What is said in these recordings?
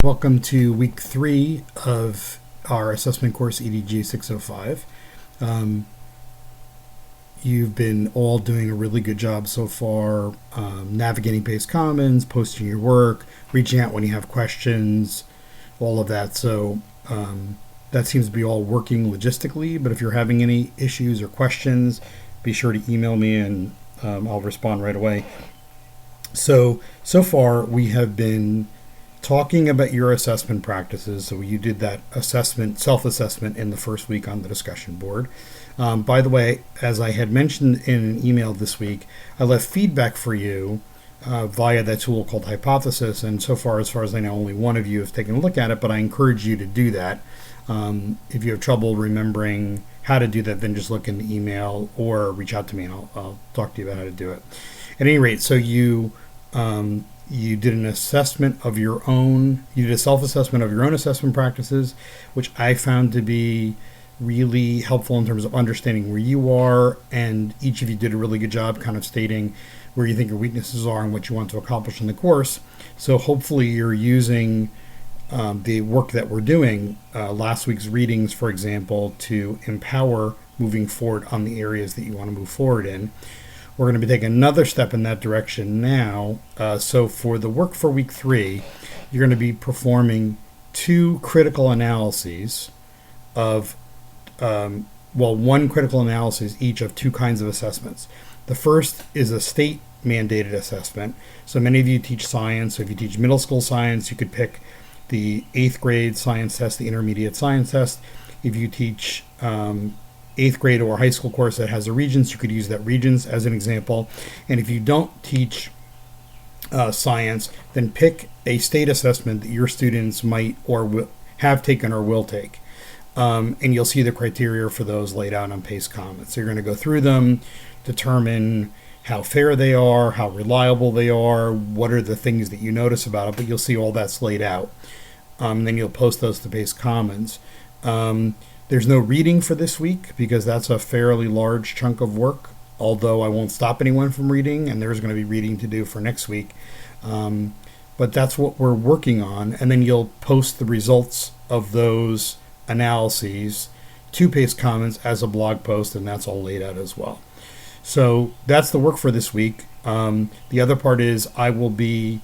Welcome to week 3 of our assessment course EDG605. You've been all doing a really good job so far, navigating PACE Commons, posting your work, reaching out when you have questions, all of that. So that seems to be all working logistically, but if you're having any issues or questions, be sure to email me and I'll respond right away. So far we have been talking about your assessment practices. So you did that self-assessment in the first week on the discussion board. By the way, as I had mentioned in an email this week, I left feedback for you via that tool called Hypothesis. And so far as I know, only one of you has taken a look at it, but I encourage you to do that. If you have trouble remembering how to do that, then just look in the email or reach out to me and I'll talk to you about how to do it. At any rate, so you did an assessment of your own, you did a self-assessment of your own assessment practices, which I found to be really helpful in terms of understanding where you are, and each of you did a really good job kind of stating where you think your weaknesses are and what you want to accomplish in the course. So hopefully you're using the work that we're doing, last week's readings, for example, to empower moving forward on the areas that you want to move forward in. We're going to be taking another step in that direction now. So for the work for week 3, you're going to be performing 2 critical analyses of, one critical analysis each of 2 kinds of assessments. The first is a state mandated assessment. So many of you teach science. So if you teach middle school science, you could pick the 8th grade science test, the intermediate science test. If you teach 8th grade or high school course that has a Regents, you could use that Regents as an example. And if you don't teach science, then pick a state assessment that your students might or have taken or will take. And you'll see the criteria for those laid out on PACE Commons. So you're going to go through them, determine how fair they are, how reliable they are, what are the things that you notice about it, but you'll see all that's laid out. Then you'll post those to PACE Commons. There's no reading for this week because that's a fairly large chunk of work, although I won't stop anyone from reading, and there's going to be reading to do for next week. But that's what we're working on, and then you'll post the results of those analyses to PACE Commons as a blog post, and that's all laid out as well. So that's the work for this week. The other part is I will be,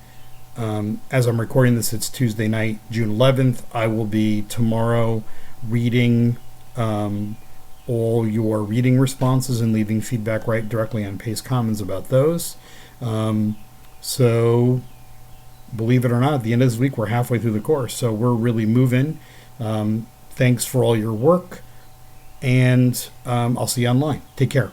as I'm recording this, it's Tuesday night, June 11th. I will be tomorrow reading all your reading responses and leaving feedback right directly on PACE Commons about those. So believe it or not, at the end of this week, we're halfway through the course. So we're really moving. Thanks for all your work, and I'll see you online. Take care.